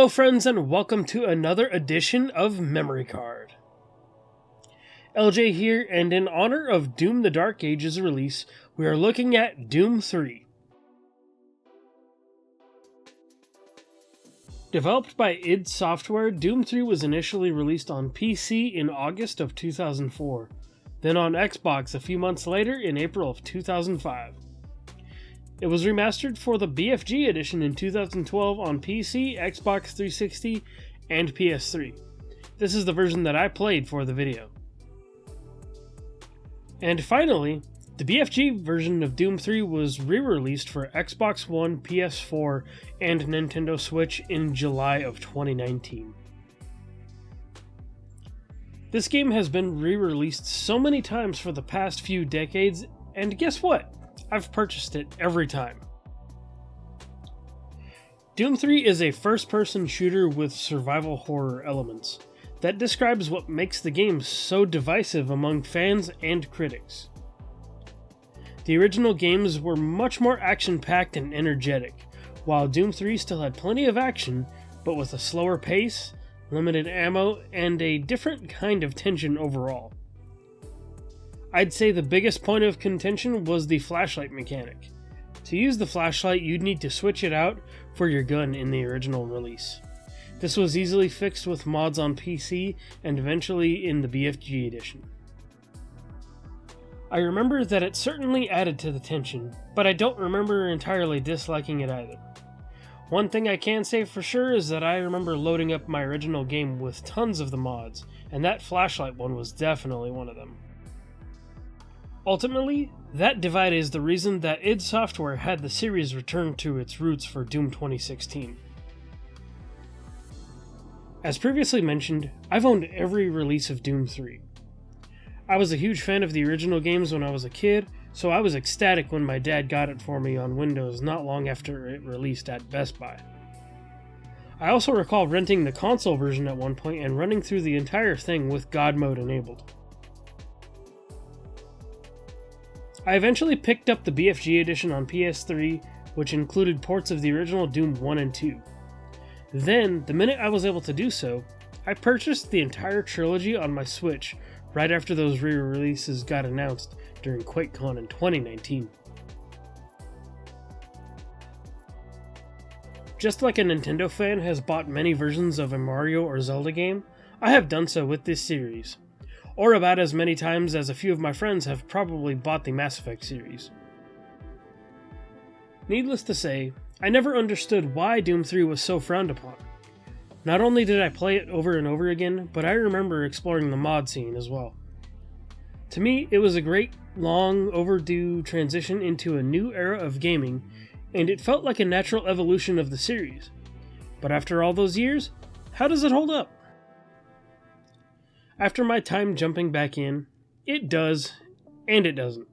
Hello friends and welcome to another edition of Memory Card. LJ here, and in honor of Doom the Dark Ages release, we are looking at Doom 3. Developed by id Software, Doom 3 was initially released on PC in August of 2004, then on Xbox a few months later in April of 2005. It was remastered for the BFG edition in 2012 on PC, Xbox 360, and PS3. This is the version that I played for the video. And finally, the BFG version of Doom 3 was re-released for Xbox One, PS4, and Nintendo Switch in July of 2019. This game has been re-released so many times for the past few decades, and guess what? I've purchased it every time. Doom 3 is a first-person shooter with survival horror elements. That describes what makes the game so divisive among fans and critics. The original games were much more action-packed and energetic, while Doom 3 still had plenty of action, but with a slower pace, limited ammo, and a different kind of tension overall. I'd say the biggest point of contention was the flashlight mechanic. To use the flashlight, you'd need to switch it out for your gun in the original release. This was easily fixed with mods on PC and eventually in the BFG edition. I remember that it certainly added to the tension, but I don't remember entirely disliking it either. One thing I can say for sure is that I remember loading up my original game with tons of the mods, and that flashlight one was definitely one of them. Ultimately, that divide is the reason that id Software had the series return to its roots for Doom 2016. As previously mentioned, I've owned every release of Doom 3. I was a huge fan of the original games when I was a kid, so I was ecstatic when my dad got it for me on Windows not long after it released at Best Buy. I also recall renting the console version at one point and running through the entire thing with God Mode enabled. I eventually picked up the BFG edition on PS3, which included ports of the original Doom 1 and 2. Then, the minute I was able to do so, I purchased the entire trilogy on my Switch right after those re-releases got announced during QuakeCon in 2019. Just like a Nintendo fan has bought many versions of a Mario or Zelda game, I have done so with this series. Or about as many times as a few of my friends have probably bought the Mass Effect series. Needless to say, I never understood why Doom 3 was so frowned upon. Not only did I play it over and over again, but I remember exploring the mod scene as well. To me, it was a great, long overdue transition into a new era of gaming, and it felt like a natural evolution of the series. But after all those years, how does it hold up? After my time jumping back in, it does, and it doesn't.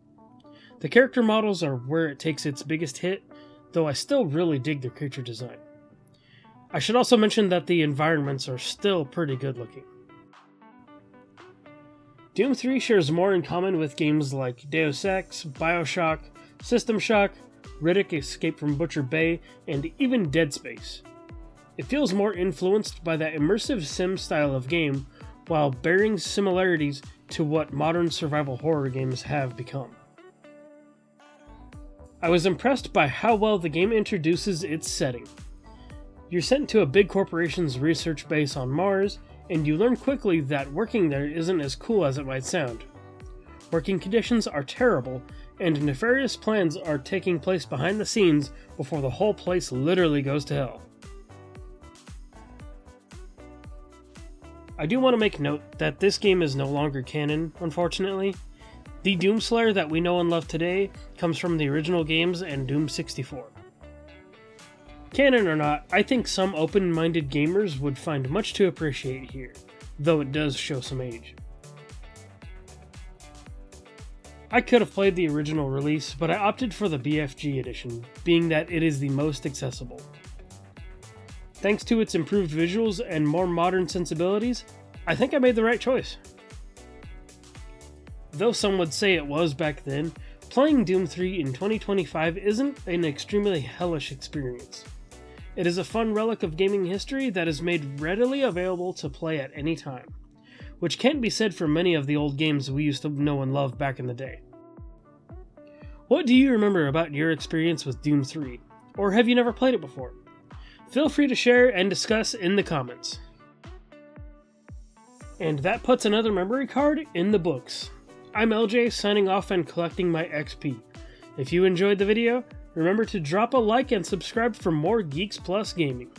The character models are where it takes its biggest hit, though I still really dig the creature design. I should also mention that the environments are still pretty good looking. Doom 3 shares more in common with games like Deus Ex, Bioshock, System Shock, Riddick Escape from Butcher Bay, and even Dead Space. It feels more influenced by that immersive sim style of game, while bearing similarities to what modern survival horror games have become. I was impressed by how well the game introduces its setting. You're sent to a big corporation's research base on Mars, and you learn quickly that working there isn't as cool as it might sound. Working conditions are terrible, and nefarious plans are taking place behind the scenes before the whole place literally goes to hell. I do want to make note that this game is no longer canon, unfortunately. The Doomslayer that we know and love today comes from the original games and Doom 64. Canon or not, I think some open-minded gamers would find much to appreciate here, though it does show some age. I could have played the original release, but I opted for the BFG edition, being that it is the most accessible. Thanks to its improved visuals and more modern sensibilities, I think I made the right choice. Though some would say it was back then, playing Doom 3 in 2025 isn't an extremely hellish experience. It is a fun relic of gaming history that is made readily available to play at any time, which can't be said for many of the old games we used to know and love back in the day. What do you remember about your experience with Doom 3? Or have you never played it before? Feel free to share and discuss in the comments. And that puts another memory card in the books. I'm LJ, signing off and collecting my XP. If you enjoyed the video, remember to drop a like and subscribe for more Geeks Plus Gaming.